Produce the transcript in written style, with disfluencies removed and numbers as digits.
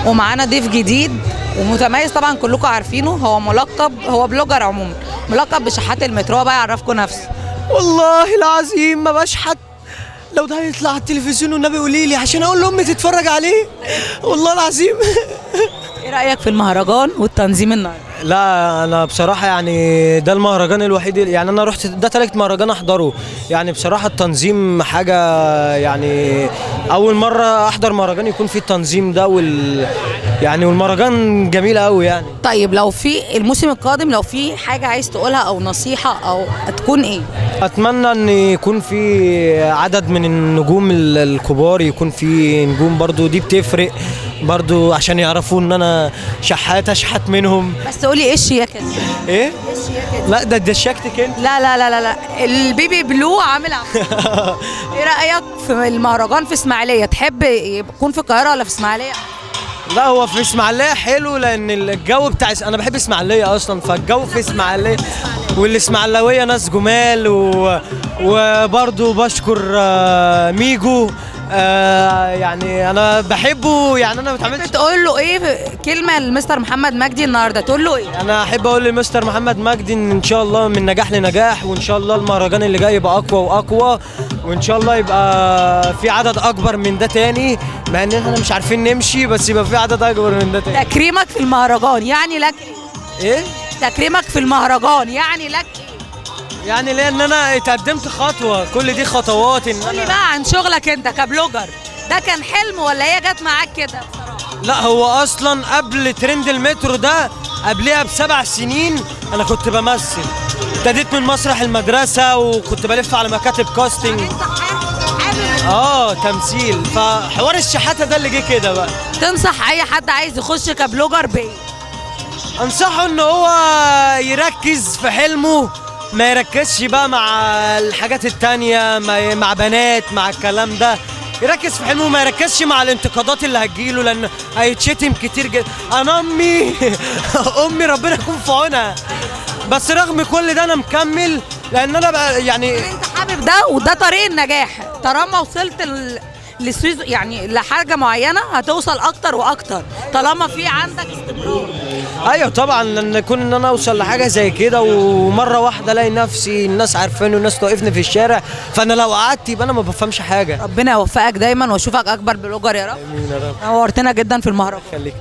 ومعانا ضيف جديد ومتميز طبعا كلكم عارفينه، هو بلوجر عموما، ملقب بشحات المترو. بقى يعرفكم نفسه. والله العظيم ما بشحت. لو ده هيطلع على التلفزيون والنبي قولي لي عشان اقول لامي تتفرج عليه. والله العظيم. ايه رايك في المهرجان والتنظيم النهارده؟ لا انا بصراحه يعني ده المهرجان الوحيد، يعني انا رحت ده تالت مهرجان احضره. يعني بصراحه التنظيم حاجه، يعني اول مره احضر مهرجان يكون فيه التنظيم ده يعني والمهرجان جميل قوي يعني. طيب لو في الموسم القادم، لو في حاجه عايز تقولها او نصيحه او تكون ايه؟ اتمنى ان يكون في عدد من النجوم الكبار، يكون في نجوم برضو، دي بتفرق برضو عشان يعرفوا ان انا شحات اشحت منهم. بس قولي ايه الشياكه دي؟ ايه؟ ايه الشياكه دي؟ لا ده شياكتك انت. لا لا لا لا لا، البيبي بلو عامل ايه رايك في المهرجان في اسماعيليه؟ تحب يكون في القاهره ولا في اسماعيليه؟ لا هو في اسماعيليه حلو، لان الجو بتاع انا بحب اسماعيليه اصلا، فالجو في اسماعيليه والاسماعيلاويه ناس جمال وبرضه بشكر ميجو. يعني انا بحبه، يعني انا بتعاملش. تقول له ايه كلمه لمستر محمد مجدي النهارده؟ تقول له ايه؟ انا احب اقول لمستر محمد مجدي ان شاء الله من نجاح لنجاح، وان شاء الله المهرجان اللي جاي يبقى اقوى واقوى، وان شاء الله يبقى في عدد اكبر من ده تاني، مع ان احنا مش عارفين نمشي، بس يبقى في عدد اكبر من ده تاني. تكريمك في المهرجان يعني لك ايه؟ تكريمك في المهرجان يعني لك ايه؟ يعني لان انا اتقدمت خطوه، كل دي خطوات ان قولي انا. بقى عن شغلك انت كبلوجر، ده كان حلم ولا هي جت معاك كده بصراحه؟ لا هو اصلا قبل ترند المترو ده، قبلها ب7 سنين انا كنت بمثل. ابتديت من مسرح المدرسه وكنت بلف على مكاتب كاستنج. انت تمثيل، فحوار الشحاته ده اللي جه كده بقى. تنصح اي حد عايز يخش كبلوجر بايه؟ انصحه ان هو يركز في حلمه، ما يركزش بقى مع الحاجات التانية، مع بنات، مع الكلام ده. يركز في حلمه، ما يركزش مع الانتقادات اللي هتجيله، لان هيتشتم كتير جدا. انا امي ربنا يكون في عونها، بس رغم كل ده انا مكمل، لان انا بقى يعني انت حابب ده وده طريق النجاح. طالما وصلت يعني لحاجه معينه هتوصل اكتر واكتر طالما في عندك استمرار. ايوه طبعا، لان يكون ان انا اوصل لحاجه زي كده ومره واحده الاقي نفسي الناس عارفاني والناس توقفني في الشارع، فانا لو قعدت يبقى انا ما بفهمش حاجه. ربنا يوفقك دايما واشوفك اكبر بلوجر يا رب. امين يا رب. نورتنا جدا في المهرجان. خليك.